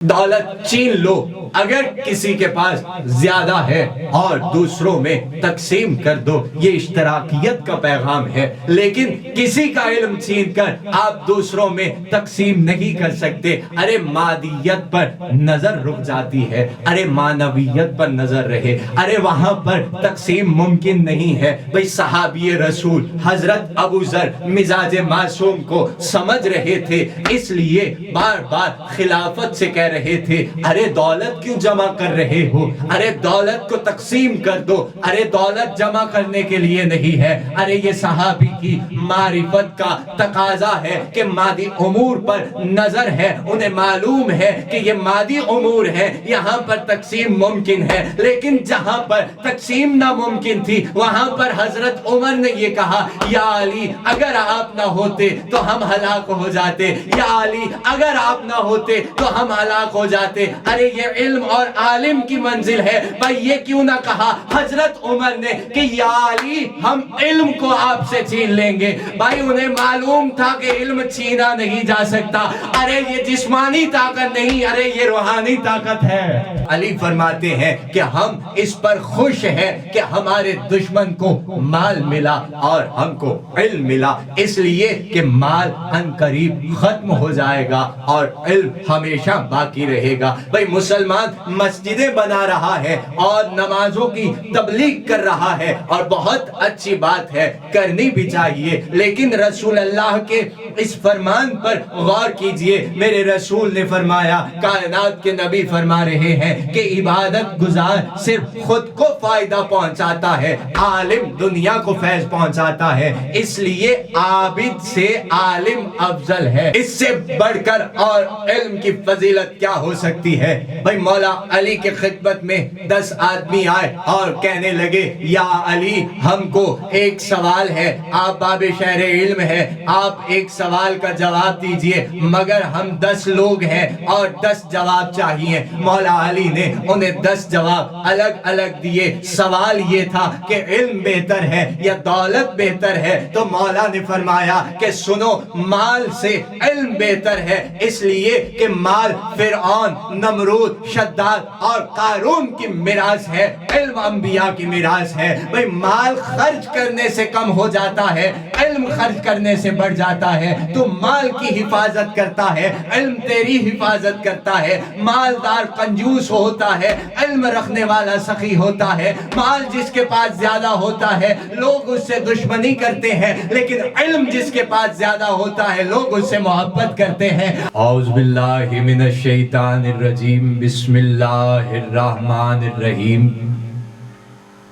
دولت چھین لو اگر کسی کے پاس زیادہ ہے اور دوسروں میں تقسیم کر دو، یہ اشتراکیت کا پیغام ہے۔ لیکن کسی کا علم چھین کر آپ دوسروں میں تقسیم نہیں کر سکتے۔ ارے مادیت پر نظر رک جاتی ہے، ارے معنویت پر نظر رہے، ارے وہاں پر تقسیم ممکن نہیں ہے۔ بھئی صحابی رسول حضرت ابو ذر مزاج معصوم کو سمجھ رہے تھے، اس لیے بار بار خلافت سے کہہ رہے تھے ارے دولت کیوں جمع کر رہے ہو، ارے دولت کو تقسیم کر دو، ارے دولت جمع کرنے کے لیے نہیں ہے۔ ارے یہ صحابی کی معرفت کا تقاضا ہے کہ مادی امور پر نظر ہے، انہیں معلوم ہے کہ یہ مادی امور ہے، یہاں پر تقسیم ممکن ہے۔ لیکن جہاں پر تقسیم ناممکن تھی وہاں پر حضرت عمر نے یہ کہا یا علی اگر آپ نہ ہوتے تو ہم ہلاک ہو جاتے، یا علی اگر آپ نہ ہوتے تو ہم ہلاک ہو جاتے۔ ارے یہ علم اور عالم کی منزل ہے، بھائی یہ کیوں نہ کہا حضرت عمر نے کہ یا علی ہم علم کو آپ سے چھین لیں گے۔ بھائی انہیں معلوم تھا کہ علم چھینا نہیں جا سکتا۔ ارے یہ جسمانی طاقت نہیں، ارے یہ روحانی طاقت ہے۔ علی فرماتے ہیں کہ ہم اس پر خوش ہیں کہ ہمارے دشمن کو مال ملا اور ہم کو علم ملا، اس لیے کہ مال عنقریب ختم ہو جائے گا اور علم ہمیشہ باقی رہے گا۔ بھئی مسلمان مسجدیں بنا رہا ہے اور نمازوں کی تبلیغ کر رہا ہے اور بہت اچھی بات ہے، کرنی بھی چاہیے، لیکن رسول اللہ کے اس فرمان پر غور کیجئے۔ میرے رسول نے فرمایا، کائنات کے نبی فرما رہے ہیں کہ عبادت گزار صرف خود کو فائدہ پہنچاتا ہے، عالم دنیا کو فیض پہنچاتا ہے، اس لیے عابد سے عالم افضل ہے۔ اس سے بڑھ کر اور علم کی فضیلت کیا ہو سکتی ہے؟ بھئی مولا علی کے خدمت میں 10 آدمی آئے اور کہنے لگے یا علی ہم کو ایک سوال ہے، آپ باب شہر علم ہے، آپ ایک سوال کا جواب دیجئے، مگر ہم 10 لوگ ہیں اور 10 جواب چاہیے۔ مولا علی نے انہیں 10 جواب الگ الگ دیے۔ سوال یہ تھا کہ علم بہتر ہے یا دولت بہتر ہے؟ تو مولا نے فرمایا کہ سنو، مال سے علم بہتر ہے، اس لیے کہ مال فرعون، نمرود، شداد اور قارون کی میراث ہے، علم انبیاء کی میراث ہے۔ بھئی مال خرچ کرنے سے کم ہو جاتا ہے، علم خرچ کرنے سے بڑھ جاتا ہے۔ تو مال کی حفاظت کرتا ہے، علم تیری حفاظت کرتا ہے۔ مالدار کنجوس ہوتا ہے، علم رکھنے والا سخی ہوتا ہے۔ مال جس کے پاس زیادہ ہوتا ہے لوگ اس سے دشمنی کرتے ہیں، لیکن علم جس کے پاس زیادہ ہوتا ہے لوگ اس سے محبت کرتے ہیں۔ اعوذ باللہ من الشیطان الرجیم، بسم اللہ الرحمن الرحیم۔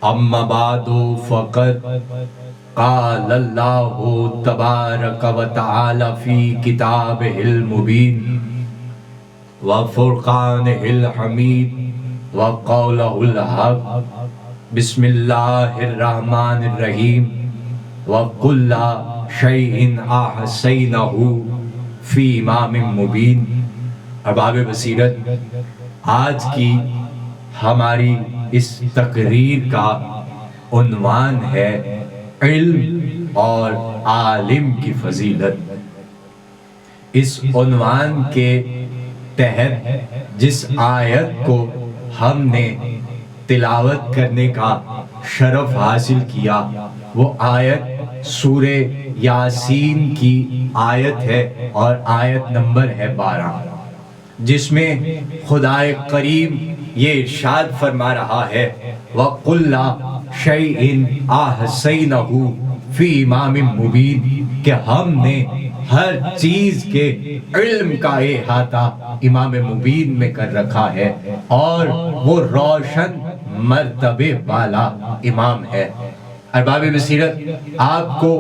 اما بعد فقد قال اللہ تبارک و تعالی فی کتابہ المبین وفرقانہ الحمید وقولہ الحق، بسم اللہ الرحمن الرحیم۔ وَكُلَّ شَيْءٍ أَحْصَيْنَاهُ فِي إِمَامٍ مُبِينٍ۔ ارباب بصیرت، آج کی ہماری اس تقریر کا عنوان ہے علم اور عالم کی فضیلت۔ اس عنوان کے تحت جس آیت کو ہم نے تلاوت کرنے کا شرف حاصل کیا وہ آیت سورہ یاسین کی آیت ہے اور آیت نمبر ہے 12، جس میں خدائے کریم یہ ارشاد فرما رہا ہے وَكُلَّ شَيْءٍ أَحْصَيْنَاهُ فِي إِمَامٍ مُبِينٍ، کہ ہم نے ہر چیز کے علم کا احاطہ امام مبین میں کر رکھا ہے، اور وہ روشن مرتبے والا امام ہے۔ ارباب بصیرت، آپ کو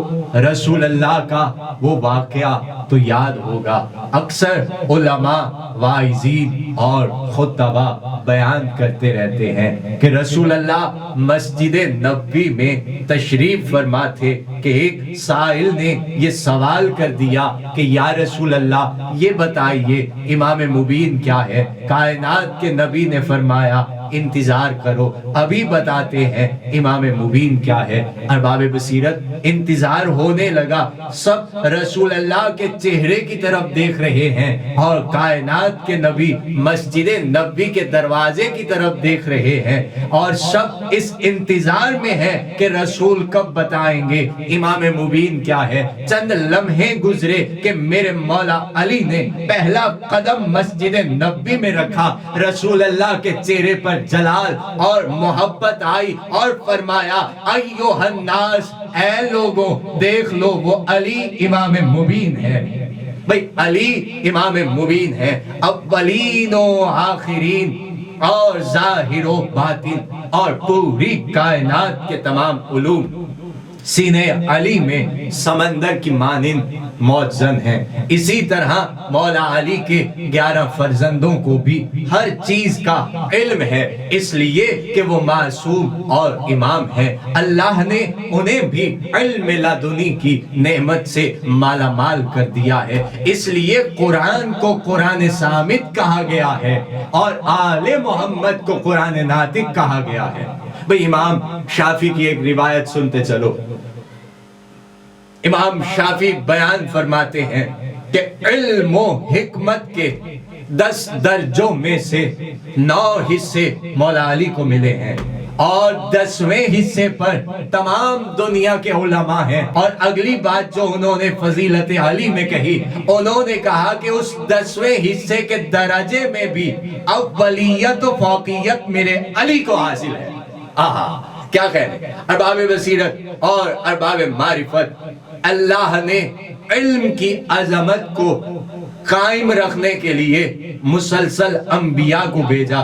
رسول اللہ کا وہ واقعہ تو یاد ہوگا، اکثر علماء، واعظین اور خطبہ بیان کرتے رہتے ہیں کہ رسول اللہ مسجد نبوی میں تشریف فرما تھے کہ ایک سائل نے یہ سوال کر دیا کہ یا رسول اللہ یہ بتائیے امام مبین کیا ہے؟ کائنات کے نبی نے فرمایا انتظار کرو، ابھی بتاتے ہیں امام مبین کیا ہے۔ ارباب بصیرت، انتظار ہونے لگا، سب رسول اللہ کے چہرے کی طرف دیکھ رہے ہیں اور کائنات کے نبی مسجد نبوی کے دروازے کی طرف دیکھ رہے ہیں، اور سب اس انتظار میں ہے کہ رسول کب بتائیں گے امام مبین کیا ہے۔ چند لمحے گزرے کہ میرے مولا علی نے پہلا قدم مسجد نبوی میں رکھا، رسول اللہ کے چہرے پر جلال اور محبت آئی اور فرمایا ایھا الناس، اے لوگوں دیکھ لو وہ علی امام مبین ہے۔ بھئی علی امام مبین ہے، اولین و آخرین اور ظاہر و باطن اور پوری کائنات کے تمام علوم سینے علی میں سمندر کی مانند موجزن ہیں۔ اسی طرح مولا علی کے 11 فرزندوں کو بھی ہر چیز کا علم ہے، اس لیے کہ وہ معصوم اور امام ہیں۔ اللہ نے انہیں بھی علم لدنی کی نعمت سے مالا مال کر دیا ہے، اس لیے قرآن کو قرآن صامت کہا گیا ہے اور آل محمد کو قرآن ناطق کہا گیا ہے۔ بھئی امام شافعی کی ایک روایت سنتے چلو۔ امام شافعی بیان فرماتے ہیں کہ علم و حکمت کے 10 درجوں میں سے 9 حصے مولا علی کو ملے ہیں، اور 10ویں حصے پر تمام دنیا کے علماء ہیں۔ اور اگلی بات جو انہوں نے فضیلت علی میں کہی، انہوں نے کہا کہ اس 10ویں حصے کے درجے میں بھی اولیت و فوقیت میرے علی کو حاصل ہے۔ آہا کیا کہنے، ارباب بصیرت اور ارباب معرفت، اللہ نے علم کی عظمت کو قائم رکھنے کے لیے مسلسل انبیاء کو بھیجا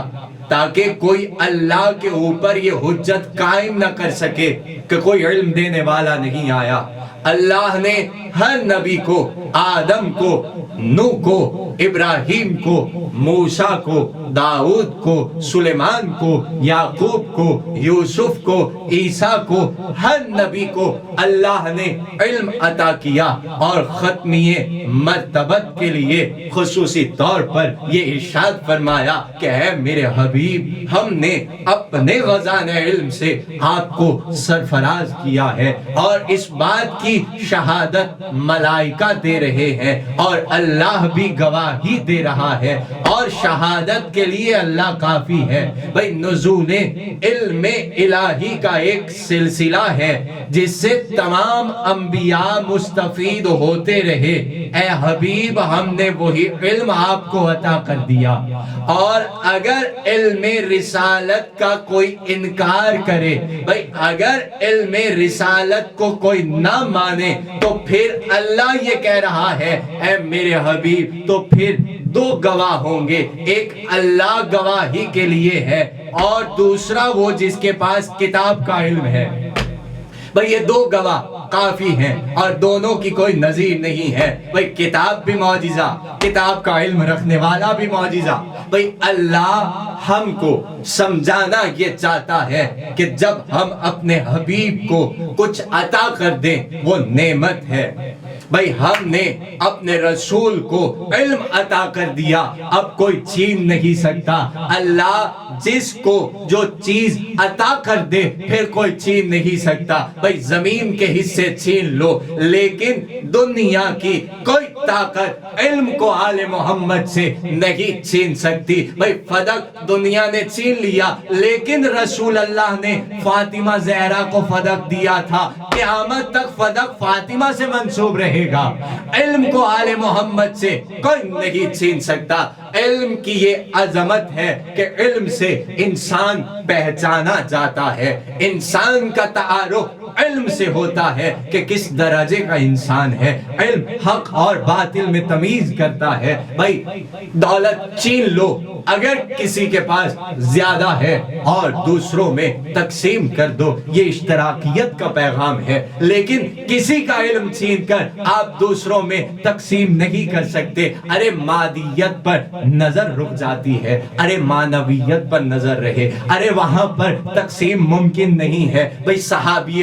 تاکہ کوئی اللہ کے اوپر یہ حجت قائم نہ کر سکے کہ کوئی علم دینے والا نہیں آیا۔ اللہ نے ہر نبی کو، آدم کو، نوح کو، ابراہیم کو، موسیٰ کو، داؤد کو، سلیمان کو، یعقوب کو، یوسف کو، عیسیٰ کو، ہر نبی کو اللہ نے علم عطا کیا، اور ختمیہ مرتبت کے لیے خصوصی طور پر یہ ارشاد فرمایا کہ اے میرے حبیب، ہم نے اپنے خزانہ علم سے آپ کو سرفراز کیا ہے، اور اس بات کی شہادت ملائکہ دے رہے ہیں اور اللہ بھی گواہی دے رہا ہے، اور شہادت کے لیے اللہ کافی ہے۔ بھئی نزول علم الہی کا ایک سلسلہ ہے جس سے تمام انبیاء مستفید ہوتے رہے۔ اے حبیب، ہم نے وہی علم آپ کو عطا کر دیا، اور اگر علم رسالت کا کوئی انکار کرے، بھئی اگر علم رسالت کو کوئی نہ مانے، تو پھر اللہ یہ کہہ رہا ہے اے میرے حبیب، تو پھر 2 گواہ ہوں گے، ایک اللہ گواہی کے لیے ہے اور دوسرا وہ جس کے پاس کتاب کا علم ہے۔ بھئی یہ 2 گواہ کافی ہیں اور دونوں کی کوئی نظیر نہیں ہے۔ بھئی کتاب بھی معجزہ، کتاب کا علم رکھنے والا بھی معجزہ۔ بھئی اللہ ہم کو سمجھانا یہ چاہتا ہے کہ جب ہم اپنے حبیب کو کچھ عطا کر دیں وہ نعمت ہے۔ بھئی ہم نے اپنے رسول کو علم عطا کر دیا، اب کوئی چھین نہیں سکتا۔ اللہ جس کو جو چیز عطا کر دے پھر کوئی چھین نہیں سکتا۔ بھئی زمین کے حصے چھین لو لیکن دنیا کی کوئی طاقت علم کو آل محمد سے نہیں چھین سکتی۔ بھئی فدق دنیا نے چھین لیا لیکن رسول اللہ نے فاطمہ زہرا کو فدق دیا تھا، قیامت تک فدق فاطمہ سے منسوب رہے گا۔ علم کو آل محمد سے کوئی نہیں چھین سکتا۔ علم کی یہ عظمت ہے کہ علم سے انسان پہچانا جاتا ہے، انسان کا تعارف علم سے ہوتا ہے کہ کس درجے کا انسان ہے۔ علم حق اور باطل میں تمیز کرتا ہے۔ بھائی دولت چھین لو، اگر کسی کے پاس زیادہ ہے اور دوسروں میں تقسیم کر دو، یہ اشتراکیت کا پیغام ہے۔ لیکن کسی کا علم چھین کر آپ دوسروں میں تقسیم نہیں کر سکتے۔ ارے مادیت پر نظر رک جاتی ہے، ارے معنویت پر نظر رہے، ارے وہاں پر تقسیم ممکن نہیں ہے۔ بھئی صحابی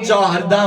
14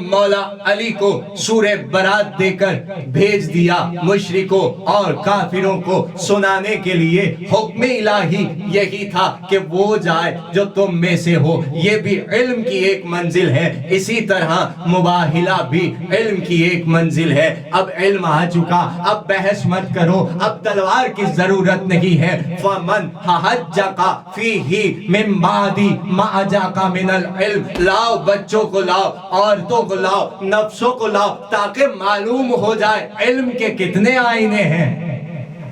مولا علی کو سورہ برات دے کر بھیج دیا مشرکوں اور کافروں کو سنانے کے لیے۔ حکم الہی یہی تھا کہ وہ جائے جو تم میں سے ہو، یہ بھی علم کی ایک منزل ہے، اسی طرح مباہلہ بھی علم کی ایک منزل ہے۔ اب علم آ چکا، اب بحث مت کرو، اب تلوار کی ضرورت نہیں ہے۔ فَمَنْ حَجَّكَ فِيهِ مِنْ بَعْدِ مَا جَاءَكَ مِنَ الْعِلْمِ، لاؤ بچوں کو لاؤ، عورتوں کو لاؤ، نفسوں کو لاؤ، تاکہ معلوم ہو جائے علم کے کتنے آئینے ہیں۔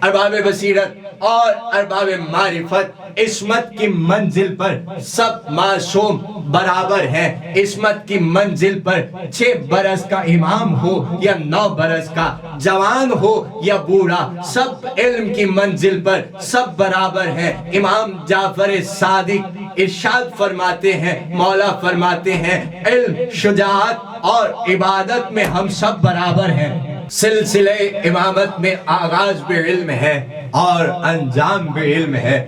ارباب بصیرت اور ارباب معرفت عصمت کی منزل پر سب معصوم برابر ہیں۔ عصمت کی منزل پر 6 برس کا امام ہو یا 9 برس کا، جوان ہو یا بوڑھا، سب علم کی منزل پر سب برابر ہیں۔ امام جعفر صادق ارشاد فرماتے ہیں، مولا فرماتے ہیں، علم، شجاعت اور عبادت میں ہم سب برابر ہیں۔ سلسلہ امامت میں آغاز بھی علم ہے اور انجام بھی علم ہے۔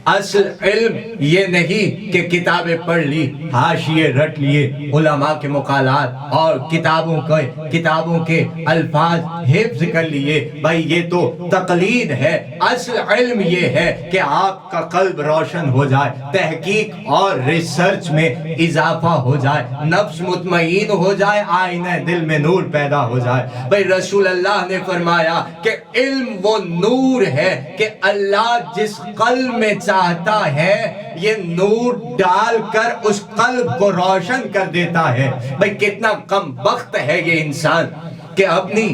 اصل علم یہ نہیں کہ کتابیں پڑھ لی، حاشیے رٹ لیے، علماء کے مقالات اور کتابوں کے الفاظ حفظ کر لیے، بھائی یہ تو تقلید ہے۔ اصل علم یہ ہے کہ آپ کا قلب روشن ہو جائے، تحقیق اور ریسرچ میں اضافہ ہو جائے، نفس مطمئن ہو جائے، آئینہ دل میں نور پیدا ہو جائے۔ بھائی رسول اللہ نے فرمایا کہ علم وہ نور ہے کہ اللہ جس قلب میں چاہتا ہے یہ نور ڈال کر اس قلب کو روشن کر دیتا ہے۔ بھئی کتنا کم بخت ہے یہ انسان کہ اپنی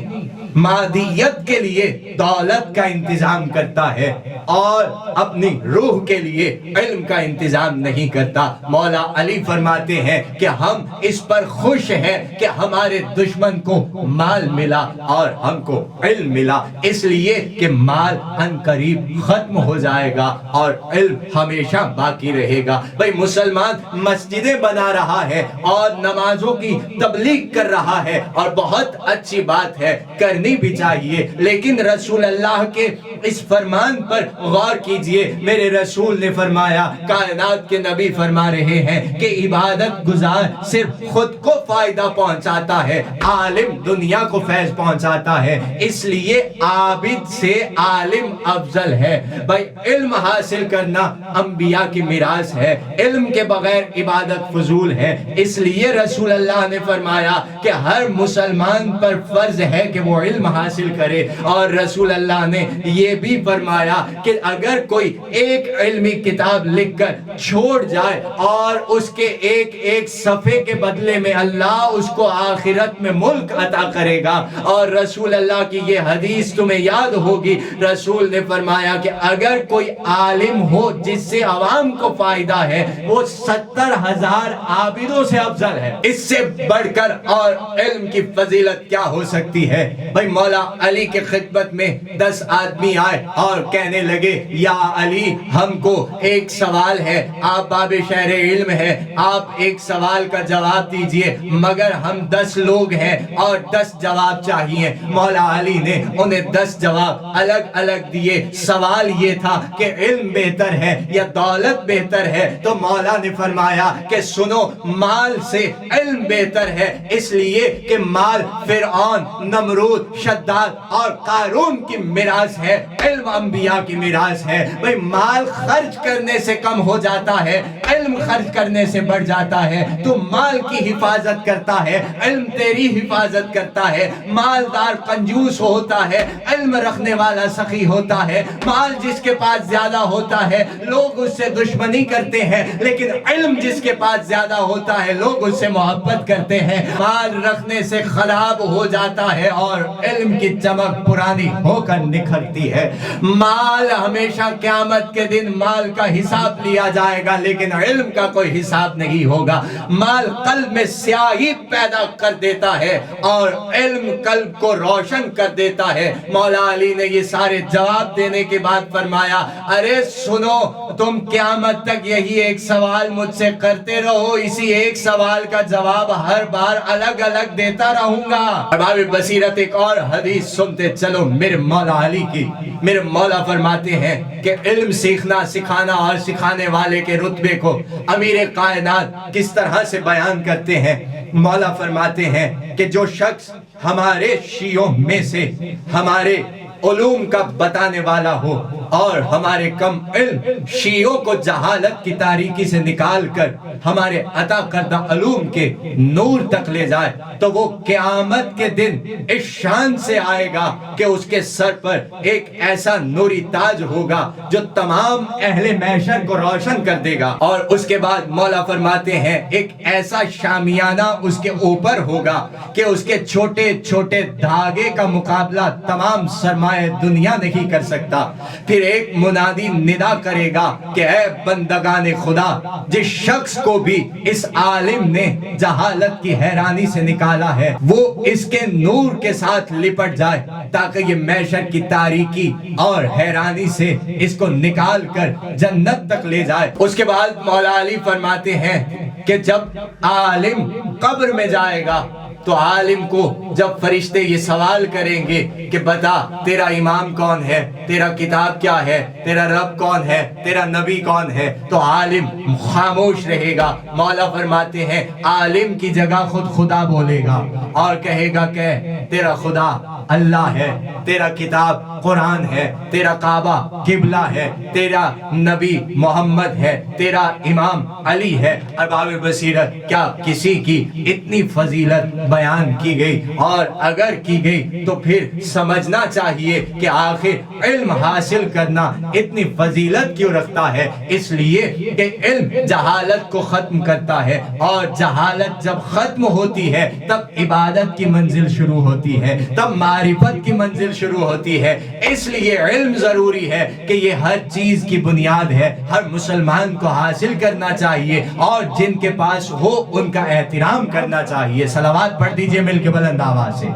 مادیت کے لیے دولت کا انتظام کرتا ہے اور اپنی روح کے لیے علم کا انتظام نہیں کرتا۔ مولا علی فرماتے ہیں کہ ہم اس پر خوش ہیں کہ ہمارے دشمن کو مال ملا اور ہم کو علم ملا، اس لیے کہ مال ان قریب ختم ہو جائے گا اور علم ہمیشہ باقی رہے گا۔ بھئی مسلمان مسجدیں بنا رہا ہے اور نمازوں کی تبلیغ کر رہا ہے اور بہت اچھی بات ہے، کرنی بھی چاہیے، لیکن رسول اللہ کے اس فرمان پر غور کیجئے۔ میرے رسول نے فرمایا، کائنات کے نبی فرما رہے ہیں کہ عبادت گزار صرف خود کو فائدہ پہنچاتا ہے، عالم دنیا کو فیض پہنچاتا ہے، اس لیے عابد سے عالم افضل ہے۔ بھائی علم حاصل کرنا انبیاء کی میراث ہے، علم کے بغیر عبادت فضول ہے، اس لیے رسول اللہ نے فرمایا کہ ہر مسلمان پر فرض ہے کہ وہ علم حاصل کرے، اور رسول اللہ نے یہ بھی فرمایا کہ اگر کوئی ایک علمی کتاب لکھ کر چھوڑ جائے اور اس کے ایک صفحے کے بدلے میں اللہ اس کو آخرت میں ملک عطا کرے گا۔ اور رسول اللہ کی یہ حدیث تمہیں یاد ہوگی، رسول نے فرمایا کہ اگر کوئی عالم ہو جس سے عوام کو فائدہ ہے وہ 70,000 عابدوں سے افضل ہے۔ اس سے بڑھ کر اور علم کی فضیلت کیا ہو سکتی ہے؟ بھائی مولا علی کے خدمت میں 10 آدمی آئے اور کہنے لگے، یا علی ہم کو ایک سوال ہے، آپ باب شہر علم ہے، آپ ایک سوال کا جواب دیجئے، مگر ہم 10 لوگ ہیں اور 10 جواب چاہیے۔ مولا علی نے انہیں 10 جواب الگ الگ دیے۔ سوال یہ تھا کہ علم بہتر ہے یا دولت بہتر ہے؟ تو مولا نے فرمایا کہ سنو، مال سے علم بہتر ہے، اس لیے کہ مال فرعون، نمرود، شداد اور قارون کی میراث ہے، علم انبیاء کی میراث ہے۔ بھئی مال خرچ کرنے سے کم ہو جاتا ہے، علم خرچ کرنے سے بڑھ جاتا ہے۔ تو مال کی حفاظت کرتا ہے، علم تیری حفاظت کرتا ہے۔ مالدار کنجوس ہوتا ہے، علم رکھنے والا سخی ہوتا ہے۔ مال جس کے پاس زیادہ ہوتا ہے لوگ اس سے دشمنی کرتے ہیں، لیکن علم جس کے پاس زیادہ ہوتا ہے لوگ اس سے محبت کرتے ہیں۔ مال رکھنے سے خراب ہو جاتا ہے اور علم کی چمک پرانی ہو کر نکھرتی ہے۔ مال ہمیشہ قیامت کے دن مال کا حساب لیا جائے گا، لیکن علم کا کوئی حساب نہیں ہوگا۔ مال قلب میں سیاہی پیدا کر دیتا ہے اور علم قلب کو روشن کر دیتا ہے۔ مولا علی نے یہ سارے جواب دینے کے بعد فرمایا، ارے سنو، تم قیامت تک یہی ایک سوال مجھ سے کرتے رہو، اسی ایک سوال کا جواب ہر بار الگ الگ دیتا رہوں گا۔ ارباب بصیرت ایک اور حدیث سنتے چلو میرے مولا علی کی۔ میرے مولا فرماتے فرماتے ہیں کہ علم سیکھنا، سکھانا اور سکھانے والے کے رتبے کو امیر کائنات کس طرح سے بیان کرتے ہیں۔ مولا فرماتے ہیں کہ جو شخص ہمارے شیعوں میں سے ہمارے علوم کا بتانے والا ہو اور ہمارے کم علم شیعوں کو جہالت کی تاریکی سے نکال کر ہمارے عطا کردہ علوم کے نور تک لے جائے تو وہ قیامت کے دن اس شان سے آئے گا کہ اس کے سر پر ایک ایسا نوری تاج ہوگا جو تمام اہل محشر کو روشن کر دے گا، اور اس کے بعد مولا فرماتے ہیں ایک ایسا شامیانہ اس کے اوپر ہوگا کہ اس کے چھوٹے چھوٹے دھاگے کا مقابلہ تمام سرمایہ دنیا نہیں کر سکتا۔ پھر ایک منادی ندا کرے گا کہ اے بندگان خدا، جس شخص کو بھی اس عالم نے جہالت کی حیرانی سے نکالا ہے وہ اس کے نور کے ساتھ لپٹ جائے تاکہ یہ محشر کی تاریکی اور حیرانی سے اس کو نکال کر جنت تک لے جائے۔ اس کے بعد مولا علی فرماتے ہیں کہ جب عالم قبر میں جائے گا تو عالم کو جب فرشتے یہ سوال کریں گے کہ بتا تیرا امام کون ہے، تیرا کتاب کیا ہے، تیرا رب کون ہے، تیرا نبی کون ہے، تو عالم خاموش رہے گا۔ مولا فرماتے ہیں عالم کی جگہ خود خدا بولے گا اور کہے گا کہ تیرا خدا اللہ ہے، تیرا کتاب قرآن ہے، تیرا کعبہ قبلہ ہے، تیرا نبی محمد ہے، تیرا امام علی ہے۔ ارباب بصیرت، کیا کسی کی اتنی فضیلت بیان کی گئی؟ اور اگر کی گئی تو پھر سمجھنا چاہیے کہ آخر علم حاصل کرنا اتنی فضیلت کیوں رکھتا ہے؟ اس لیے کہ علم جہالت کو ختم کرتا ہے، اور جہالت جب ختم ہوتی ہے تب عبادت کی منزل شروع ہوتی ہے، تب معرفت کی منزل شروع ہوتی ہے۔ اس لیے علم ضروری ہے کہ یہ ہر چیز کی بنیاد ہے، ہر مسلمان کو حاصل کرنا چاہیے اور جن کے پاس ہو ان کا احترام کرنا چاہیے۔ صلوات پڑھ دیجئے مل کے بلند آواز سے۔